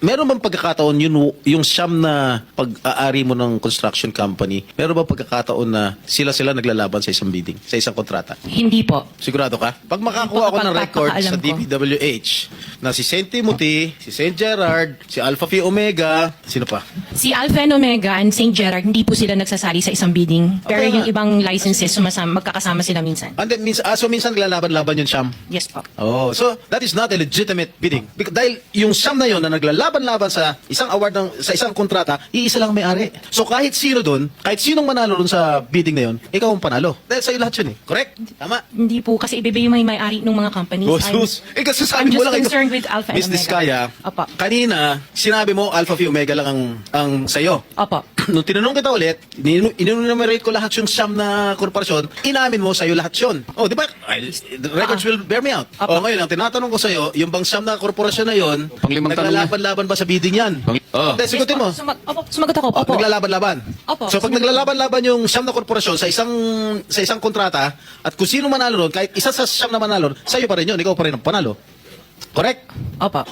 meron bang pagkakataon yung siyam na pag-aari mo ng construction company, meron bang pagkakataon na sila naglalaban sa isang bidding, sa isang kontrata? Hindi po. Sigurado ka? Pag makakuha ako ng record sa DPWH na si St. Timothy, si St. Gerard, si Alpha Phi Omega, sino pa? Si Alpha and Omega and St. Gerard, hindi po sila nagsasali sa isang bidding. Pero Okay yung nga. ibang licenses, magkakasama sila minsan. And then, so minsan naglalaban-laban yung siyam? Yes po. Oh, so that is not a legitimate bidding. Dahil yung siyam na yon na naglalaban-laban sa isang award sa isang kontrata, iisa lang may-ari. So kahit sino doon, kahit sinong manalo doon sa bidding na yon, ikaw ang panalo. Dahil sa'yo lahat yun eh. Correct? Tama? Hindi po, kasi ibibigay yung may-ari ng mga companies. Sus. Eh kasi I'm sabi mo just lang concerned with Alpha and Miss Omega. Diskaya, Opo. kanina, sinabi mo Alpha Phi Omega lang ang sa'yo. Opo. Nung tinanong kita ulit, inunumerate ko lahat yung siyam na korporasyon, inamin mo sa'yo lahat yun. Oh, di ba? The records will bear me out. Opo. Oh, ngayon, ang tinatanong ko sa'yo, yung bang siyam na korporasyon na yun, Panglimang tanong na. naglalaban-laban ba sa bidding yan? Oh. Hindi, sigutin mo. Opo, sumagot ako. Opo. Naglalaban-laban. Opo. So pag naglalaban-laban yung siyam na korporasyon sa isang kontrata, at kung sino manalo ron, kahit isa sa siyam na manalo, sa'yo pa rin yun, ikaw pa rin ang panalo. Correct? Opo.